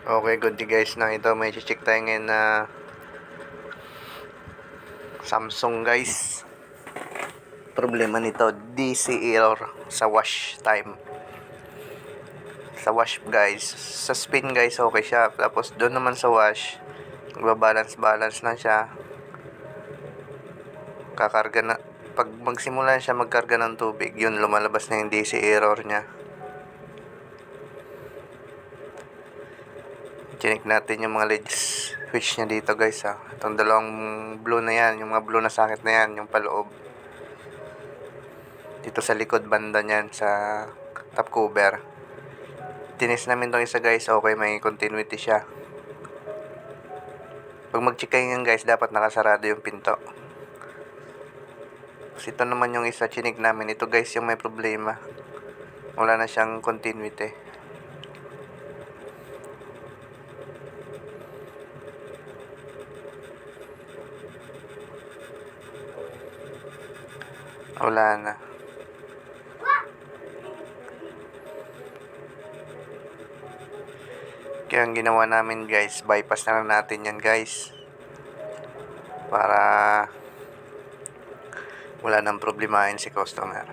Okay, good day guys. Ito may check tayo ngayon na Samsung guys. Problema nito, DC error sa wash time. Sa wash guys, sa spin guys okay siya. Tapos doon naman sa wash, magbabalance na siya. Kakarga na, pag magsimula siya magkarga ng tubig, yun lumalabas na yung DC error niya. Chinik natin yung mga LED switch niya dito guys ha. Itong dalawang blue na yan, yung mga blue na socket na yan, yung paloob. Dito sa likod banda niyan sa top cover. Tinis namin itong isa guys, okay, may continuity siya. Pag mag-check kayo yan guys, dapat nakasarado yung pinto. Kasi ito naman yung isa chinik namin, ito guys yung may problema. Wala na siyang continuity. Wala na. Kaya ang ginawa namin guys, bypass na lang natin yan guys. Para wala nang problemahin si customer.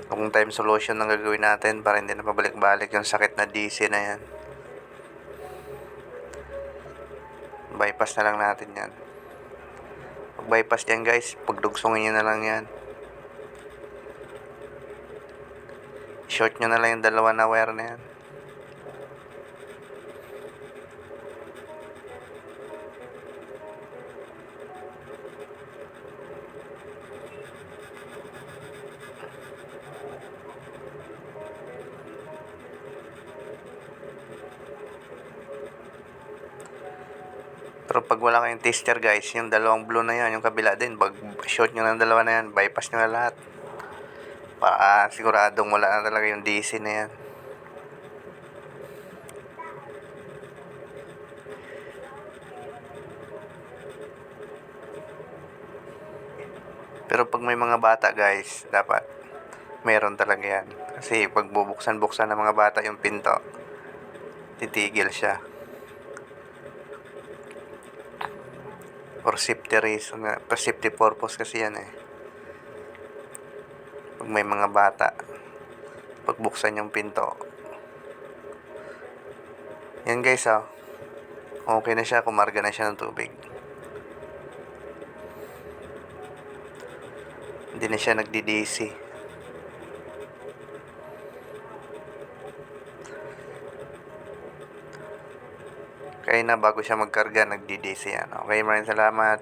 Kung time solution ang gagawin natin para hindi na pabalik-balik yung sakit na DC na yan. Bypass na lang natin yan. Pag bypass yan guys, pagdugsongin nyo na lang yan. Short nyo na lang yung dalawa na wire na yan. Pero pag wala kayong tester guys, yung dalawang blue na yan, yung kabila din, pag short nyo ng dalawa na yan, bypass nyo na lahat. Para siguradong wala na talaga yung DC na yan. Pero pag may mga bata guys, dapat meron talaga yan. Kasi pag bubuksan-buksan ng mga bata yung pinto, titigil siya. For safety reason, for safety purpose kasi yan eh. Pag may mga bata, pagbuksan yung pinto. Yan guys oh. Okay na siya, kumarga na siya ng tubig. Hindi na siya nagdi-DC. Kaya na bago siya magkarga, nagdi-DC yan. Okay, maraming salamat.